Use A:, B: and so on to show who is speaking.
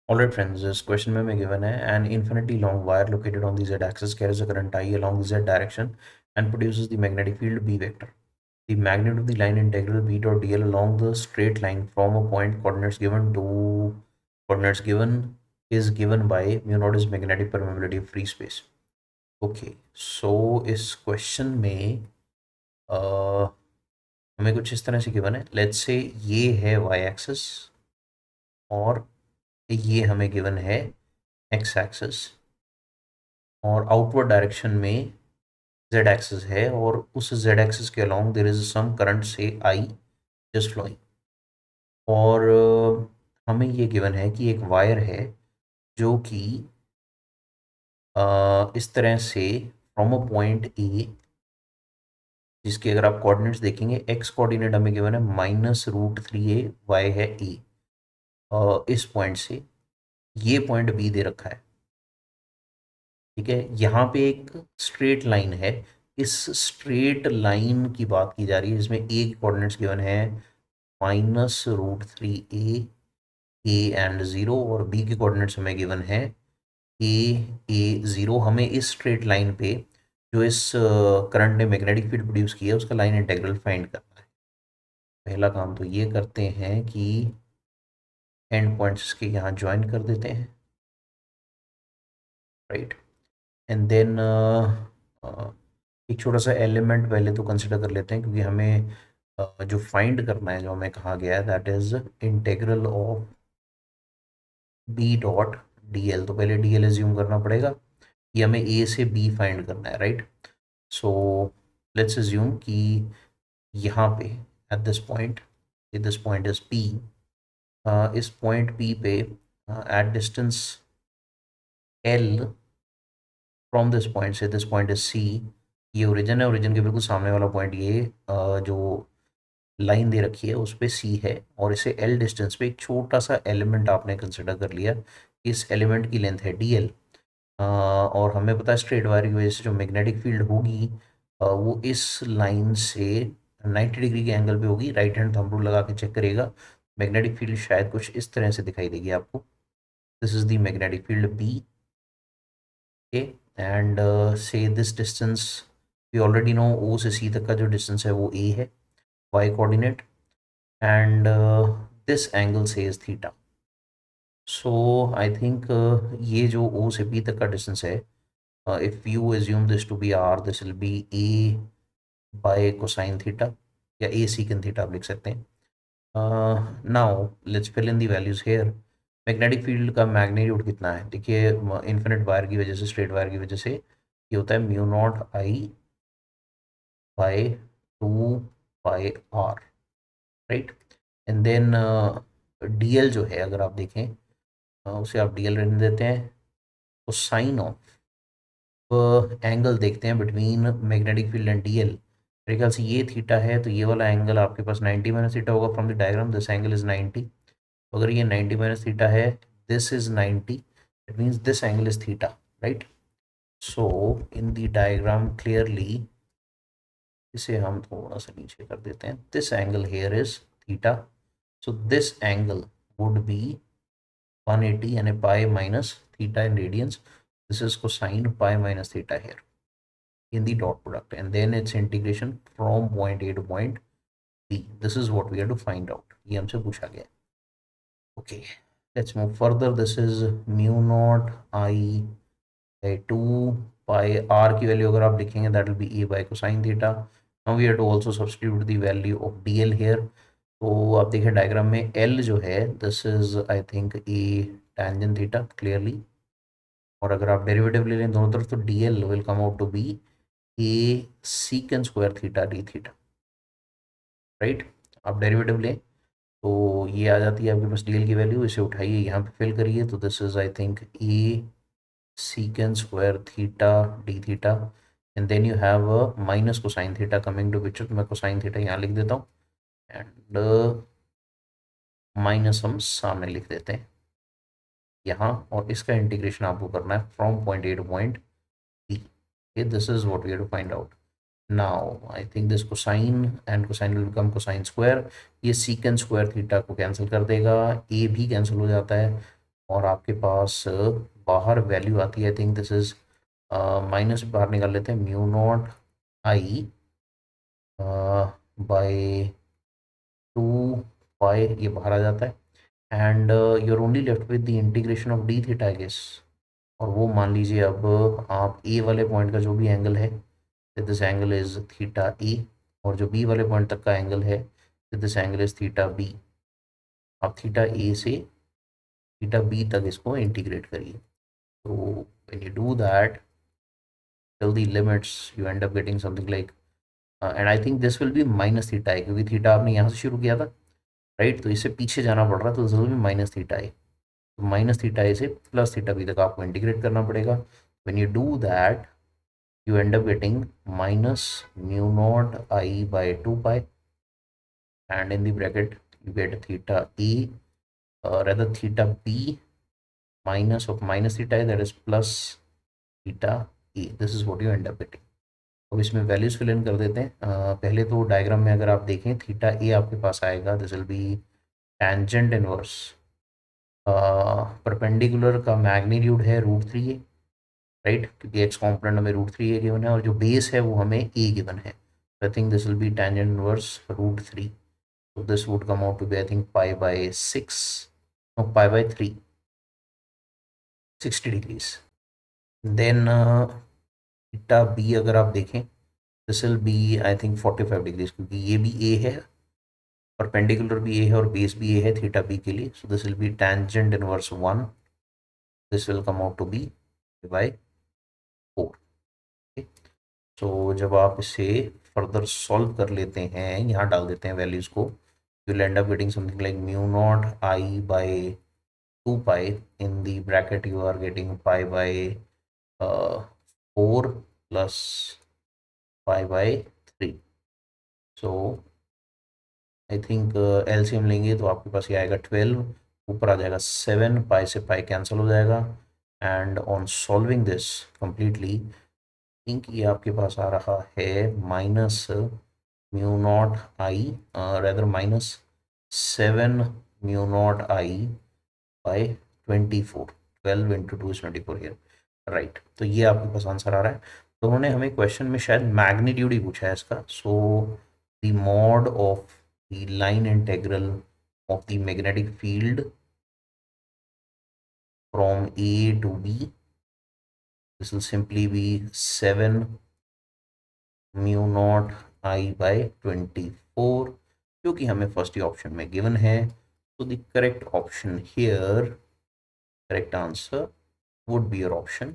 A: Alright friends, this question में मैं given है an infinitely long wire located on the z-axis carries a current I along the z direction and produces the magnetic field B vector. The magnitude of the line integral B dot dl along the straight line from a point coordinates given is given by mu naught is magnetic permeability of free space. Okay, so इस question में हमें कुछ इस तरह से given है. Let's say ये है y axis और ये हमें given है x axis और आउटवर्ड डायरेक्शन में z एक्सिस है और उस z एक्सिस के along there is some current say I just flowing और हमें ये गिवन है कि एक वायर है जो कि इस तरह से फ्रॉम अ पॉइंट ए, जिसके अगर आप कोऑर्डिनेट्स देखेंगे x कोऑर्डिनेट हमें गिवन है -√3a, y है a, इस पॉइंट से ये पॉइंट b दे रखा है. ठीक है, यहाँ पे एक स्ट्रेट लाइन है. इस स्ट्रेट लाइन की बात की जा रही है जिसमें ए के कोऑर्डिनेट्स गिवन है -√3a, ए एंड 0 और बी के कोऑर्डिनेट्स हमें गिवन है ए, ए 0. हमें इस स्ट्रेट लाइन पे जो इस करंट ने मैग्नेटिक फील्ड प्रोड्यूस किया उसका लाइन इंटीग्रल फाइंड करना है. पहला काम तो ये करते हैं कि एंड पॉइंट्स के यहाँ ज्वाइन कर देते हैं, राइट. एंड देन एक छोटा सा एलिमेंट पहले तो कंसिडर कर लेते हैं क्योंकि हमें जो फाइंड करना है, जो हमें कहा गया है, that is integral of B dot D L. तो पहले डी एल एज्यूम करना पड़ेगा. ये हमें ए से बी फाइंड करना है, राइट. सो लेट्स एज्यूम कि यहाँ पे at this point is P. इस पॉइंट पी पे at distance L from this point से दिस पॉइंट इज सी. ये ओरिजिन है, ओरिजिन के बिल्कुल सामने वाला पॉइंट ये जो लाइन दे रखी है उस पे सी है और इसे एल डिस्टेंस पे एक छोटा सा एलिमेंट आपने कंसिडर कर लिया. इस एलिमेंट की लेंथ है डी एल और हमें पता है स्ट्रेट वायर की वजह से जो मैग्नेटिक फील्ड होगी वो इस लाइन से 90 डिग्री के एंगल पे होगी. राइट हैंड थंब रूल लगा के चेक करिएगा. मैग्नेटिक फील्ड शायद कुछ इस तरह से दिखाई देगी आपको. This is the magnetic field B. Okay, and say this distance we already know, O से सी तक का जो डिस्टेंस है वो ए है, Y coordinate. And this angle say is theta. So I think ये जो ओ से बी तक का डिस्टेंस है, if you assume this to be R, this will be A by cosine theta या ए सीकन थीटा आप लिख सकते हैं. Now let's fill in the values here. Magnetic field का मैग्नीट्यूड कितना है? देखिए, इन्फिनिट वायर की वजह से, स्ट्रेट वायर की वजह से ये होता है mu naught I by 2 pi R, right. And then D L जो है अगर आप देखें, उसे आप डी एल रहने देते हैं. तो साइन ऑफ एंगल देखते हैं between magnetic field and D L. मेरे ख्याल से ये थीटा है तो ये वाला एंगल आपके पास 90 माइनस थीटा होगा. From the diagram this angle is 90. अगर ये 90 माइनस थीटा है, this is 90, it means this angle is theta, right. So in the diagram clearly, इसे हम थोड़ा सा नीचे कर देते हैं. This angle here is theta. So this angle would be 180 यानी pi minus theta in radiance. This is cosine pi minus theta here in the dot product, and then its integration from point A to point B. This is what we have to find out. ये हमसे पूछा गया. Okay, let's move further. This is mu naught I by 2 pi r की value अगर आप लिखेंगे that will be A by cosine theta. Now we have to also substitute the value of DL here. तो आप देखिए diagram में L जो है, this is I think A tangent theta clearly. और अगर आप डेरिवेटिव ले लें दोनों तरफ तो D L will come out to be A secant square theta D theta, right. आप डेरिवेटिव लें तो ये आ जाती है आपके पास डी एल की वैल्यू. इसे उठाइए, यहाँ पे फिल करिए तो this is I think A secant square theta D theta. And then you have a minus cosine theta coming to picture. तो मैं कोसाइन थीटा यहाँ लिख देता हूँ एंड माइनस हम सामने लिख देते हैं यहाँ. और इसका इंटीग्रेशन आपको करना है from point A two point B. Okay, this is what we have to find out. Now, I think this cosine and cosine will become cosine square. ये secant square theta को कैंसिल कर देगा, a भी cancel हो जाता है. और आपके पास बाहर वैल्यू आती है, I think this is minus बाहर निकाल लेते हैं, mu naught I by 2 pi, ये बाहर आ जाता है। And you are only left with the integration of D theta I guess. और वो मान लीजिए अब आप ए वाले पॉइंट का जो भी एंगल है, this angle is theta A, और जो बी वाले पॉइंट तक का एंगल है, this angle is theta B. आप थीटा ए से थीटा बी तक इसको इंटीग्रेट करिए। तो when you do that till the limits you end up getting something like and I think this will be minus theta है, क्योंकि theta आपने यहाँ से शुरू किया था, राइट? तो इससे पीछे जाना पड़ रहा है, तो this will B minus theta है। तो माइनस थीटा ए से प्लस थीटा बी तक आपको इंटीग्रेट करना पड़ेगा। When you do that you end up getting minus mu naught I by 2 pi, and in the bracket you get theta E, rather theta B minus of minus theta A, that is plus theta E. This is what you end up getting. अब इसमें values fill in कर देते हैं। पहले तो diagram में अगर आप देखें, थीटा ए आपके पास आएगा, this will be tangent inverse perpendicular का मैग्नीट्यूड है √3 है, राइट? क्योंकि एक्स कॉम्पोनेंट हमें √3 ए गिवन है, और जो बेस है वो हमें ए गिवन है। I think this will be tangent inverse √3। so this would come out to be I think pi by 6, no, pi by 3, 60 degrees. Then theta b अगर आप देखें, this will be I think 45 degrees, क्योंकि ये भी ए है, perpendicular भी ए है, और बेस भी ए है थीटा बी के लिए। So this will be tangent inverse 1, this will come out to be by 4। So जब आप इसे फर्दर सॉल्व कर लेते हैं, यहाँ डाल देते हैं वैल्यूज़ को, you will end up getting something like mu naught I by 2 pi, in the bracket you are getting pi by 4 plus pi by 3। So I think LCM लेंगे तो आपके पास ये आएगा 12, ऊपर आ जाएगा 7, पाई से पाई कैंसिल हो जाएगा। And on solving this completely, think ये आपके पास आ रहा है minus mu naught I, rather minus 7 mu naught I by 24, 12 into 2 is 24 here, right? तो ये आपके पास आंसर आ रहा है। तो उन्होंने हमें क्वेश्चन में शायद मैग्नीट्यूड ही पूछा है इसका। So the mod of the line integral of the magnetic field from A to B, this will simply be 7 mu naught I by 24, जो कि हमें फर्स्ट ही ऑप्शन में गिवन है। तो the correct option here, correct answer would be your option